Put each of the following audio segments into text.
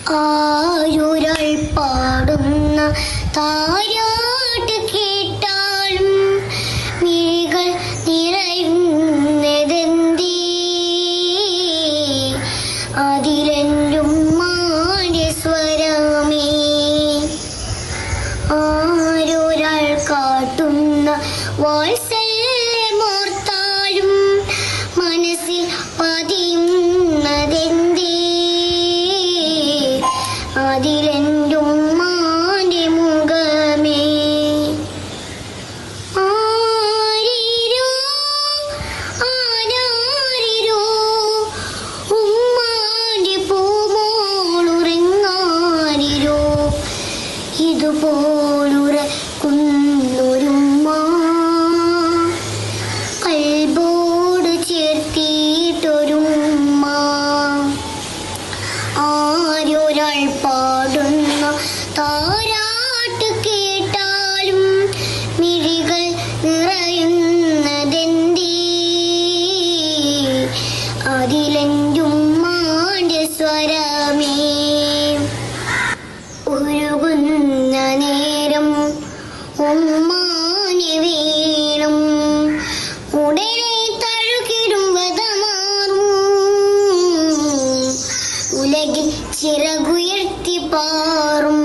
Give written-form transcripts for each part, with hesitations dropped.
ആരൊരാൾ പാടുന്ന താരാട്ട് കേട്ടാലും മിഴികൾ നിറയുന്നതെന്തേ? അതിലെന്നും മാന്റെ സ്വരമേ. ആരൊരാൾ കാട്ടുന്ന വാത്സല്യമോർത്താലും മനസ്സിൽ പതിയുന്നതെന്തേ? അതിലെന്റെ ഉമ്മാന്റെ മുഖമേ. ആരിരോ ആരാരിരോ ഉമ്മാന്റെ പൂമോളുറങ്ങാരിരോ ഇതുപോലുറക്കുന്നൊരുമ്മ കൽബോട് ചേർത്തിട്ടൊരുമ്മ. ആരൊരാൾ പാടുന്ന താരാട്ട് കേട്ടാലും മിഴികൾ നിറയുന്നതെന്തേ? അതിലെന്റെ ഉമ്മാന്റെ സ്വരമേ. ഉരുകുന്ന നേരം ഉമ്മാനെ വേണം, ഉടനെ തഴുകിടുവതമാറും ഉലകിൽ ചിറകുയർത്തി പാറും.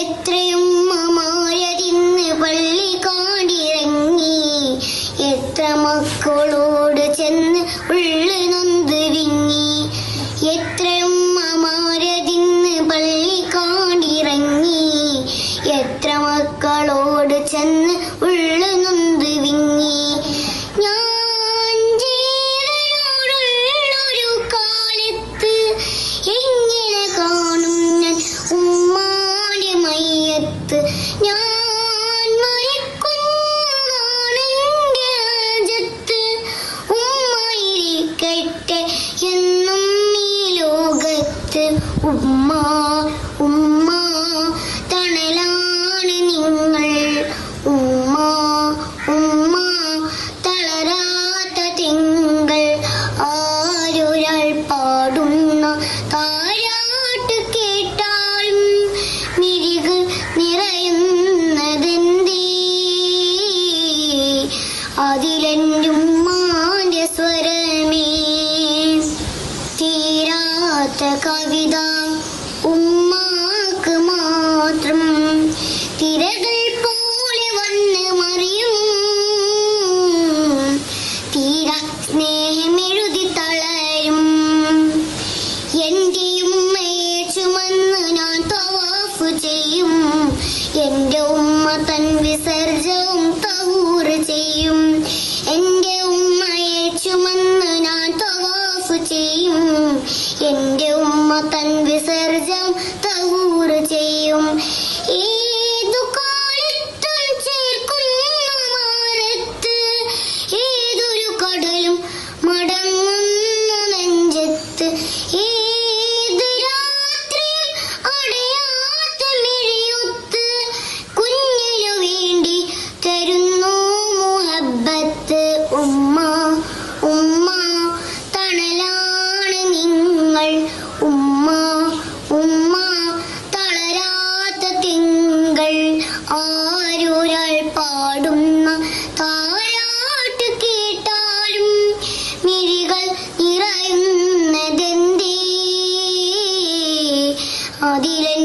എത്രയുമ്മമാരതിന്ന് പള്ളി കാണ്ടിറങ്ങി, എത്ര മക്കളോട് ചെന്ന് ഉള്ളു നൊന്ത് വിങ്ങി. എത്രയുമ്മമാരതിന്ന് പള്ളി കാണ്ടിറങ്ങി, എത്ര മക്കളോട് ചെന്ന് ഉള്ളു നൊന്ത് വിങ്ങി. ഞാൻ ജീവനോടുള്ളൊരു കാലത്ത് എങ്ങനെ കാണും ഞാൻ ഉമ്മാന്റെ മയ്യത്ത്? ഞാൻ മരിക്കുന്നതാണെന്റെ രാജ്യത്ത്, ഉമ്മയിരിക്കട്ടെ എന്നും ഈ ലോകത്ത്. ഉമ്മ ഉമ്മ തണലാണ് നിങ്ങൾ, ഉമ്മ ഉമ്മ തളരാത്ത തിങ്കൾ. ആരൊരാൾ പാടുന്ന താരാട്ട് കേട്ടാലും മിഴികൾ നിറയുന്നതെന്തേ? അതിലെന്റെ ഉമ്മാന്റെ സ്വരമേ. തീരാത്ത കവിത ഉമ്മാക്ക് മാത്രം, തിരകൾ പോലെ വന്ന് മറിയും. തീരാ സ്നേഹമെഴുതി തളരും. എന്റെ ഉമ്മയെ ചുമന്ന് ഞാൻ തവാഫ് ചെയ്യും, എന്റെ ഉമ്മ തൻ വിസർജവും തഹൂർ ചെയ്യും. എന്റെ ഉമ്മയെ ചുമന്ന് ഞാൻ തവാഫ് ചെയ്യും, എന്റെ ഉമ്മ തൻ വിസർജം തഹൂർ ചെയ്യും. ഏതു കാലത്തും ചേർക്കുന്ന മാറത്ത്, ഏതൊരു കടലും മടങ്ങുന്നു നെഞ്ചത്ത്. ഏത് രാത്രിയും അടയാത്ത മിഴിയൊത്ത് കുഞ്ഞിനു വേണ്ടി തരുന്നു മുഹബ്ബത്ത്. ഉമ്മ ഉമ്മ തണലാണ് നിങ്ങൾ, ഉമ്മ ഉമ്മ തളരാത്ത തിങ്കൾ. ആരൊരാൾ പാടുന്ന താരാട്ട് കേട്ടാലും മിഴികൾ നിറയുന്നതെന്തേ? അതിലെ